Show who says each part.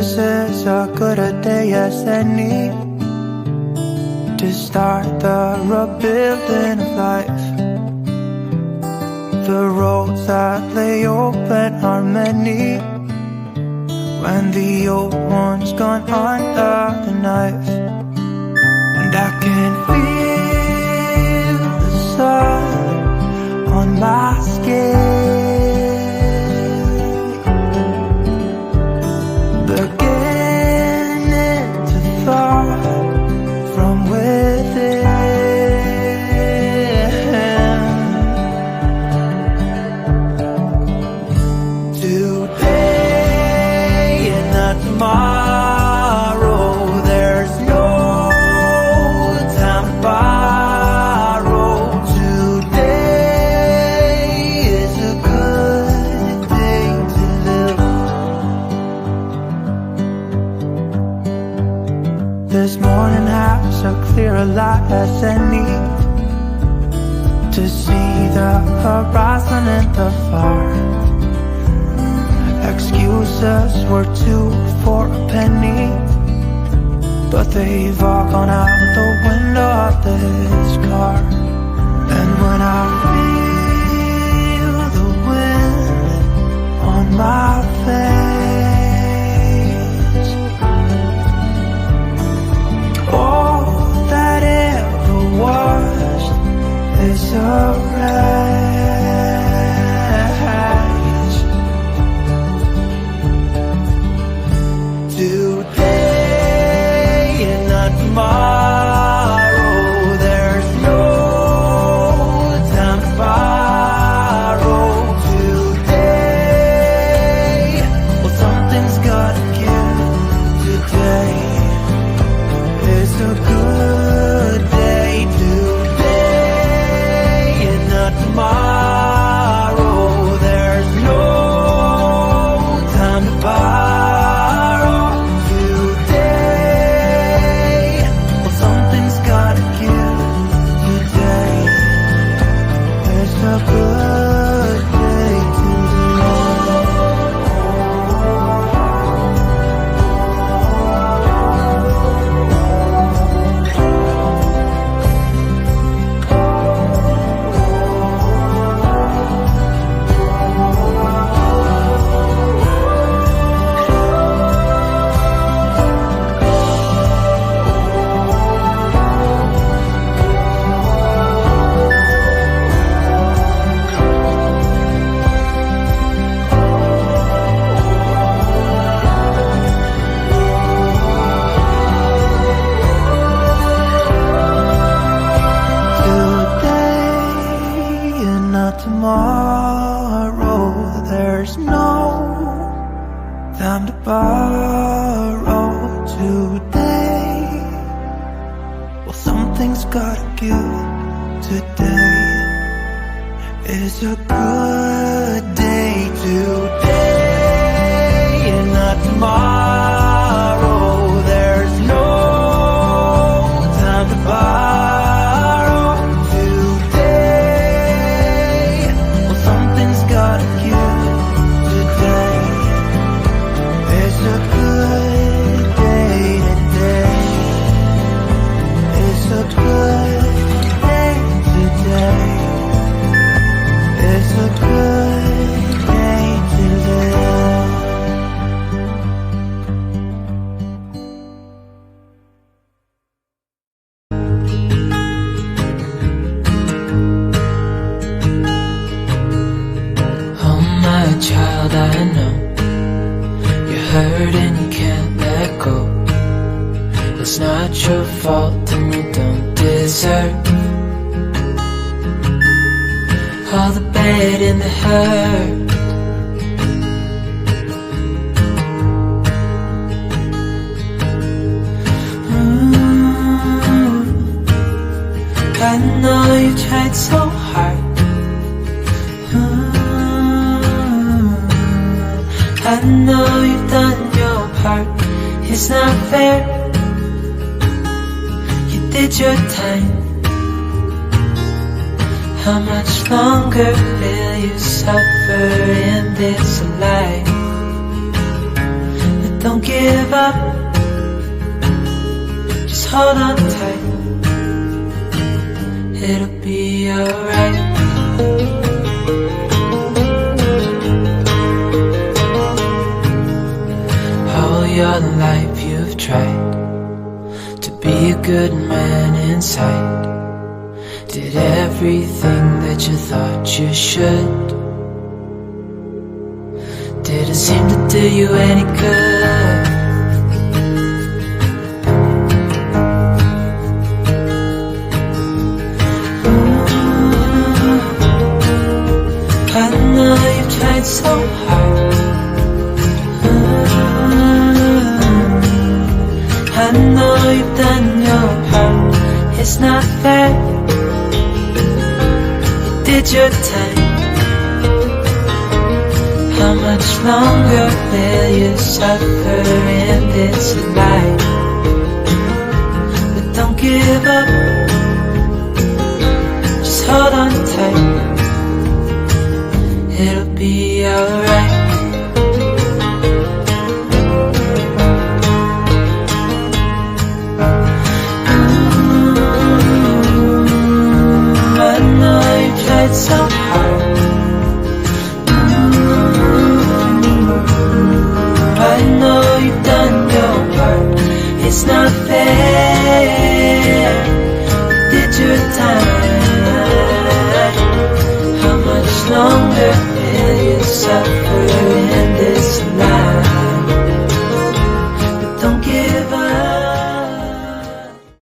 Speaker 1: This is as good a day as any to start the rebuilding of life. The roads that lay open are many when the old one's gone under the knife. And I can feel the sun on my skin, beginning to thaw from within. Today and not tomorrow, there's no time to borrow. Today is a good day to live. This morning has a clearer light as any to see the horizon in the far. Excuses were 2 for a penny, but they've all gone out the window of this car. And when I feel the wind on my face, all that ever was is a wreck. Today and not tomorrow, there's no time to borrow. Today, well, something's gotta give. Today is a good day. Today and not tomorrow, there's no time to borrow. Tomorrow, there's no time to borrow. Today, well, something's gotta give. Today is a good day. Today and not tomorrow, there's no time to borrow. Gotta give. Today is a good day. Today is a good day. Today is a good day to live.
Speaker 2: Child, I know you're hurt and you can't let go. It's not your fault and you don't deserve all the bad and the hurt. I know you tried so hard. I know you've done your part. It's not fair. You did your time. How much longer will you suffer in this life? The don't give up. Just hold on tight. It'll be alright. All your life you've tried to be a good man inside. Did everything that you thought you should. Did it seem to do you any good? I know you've tried so hard. I know you've done your part. It's not fair. You did your time. How much longer will you suffer in this life? But don't give up. Just hold on tight. It'll be alright. I know you tried so hard. I know you've done your part. It's not fair. You did your time. How much longer will you suffer in this life?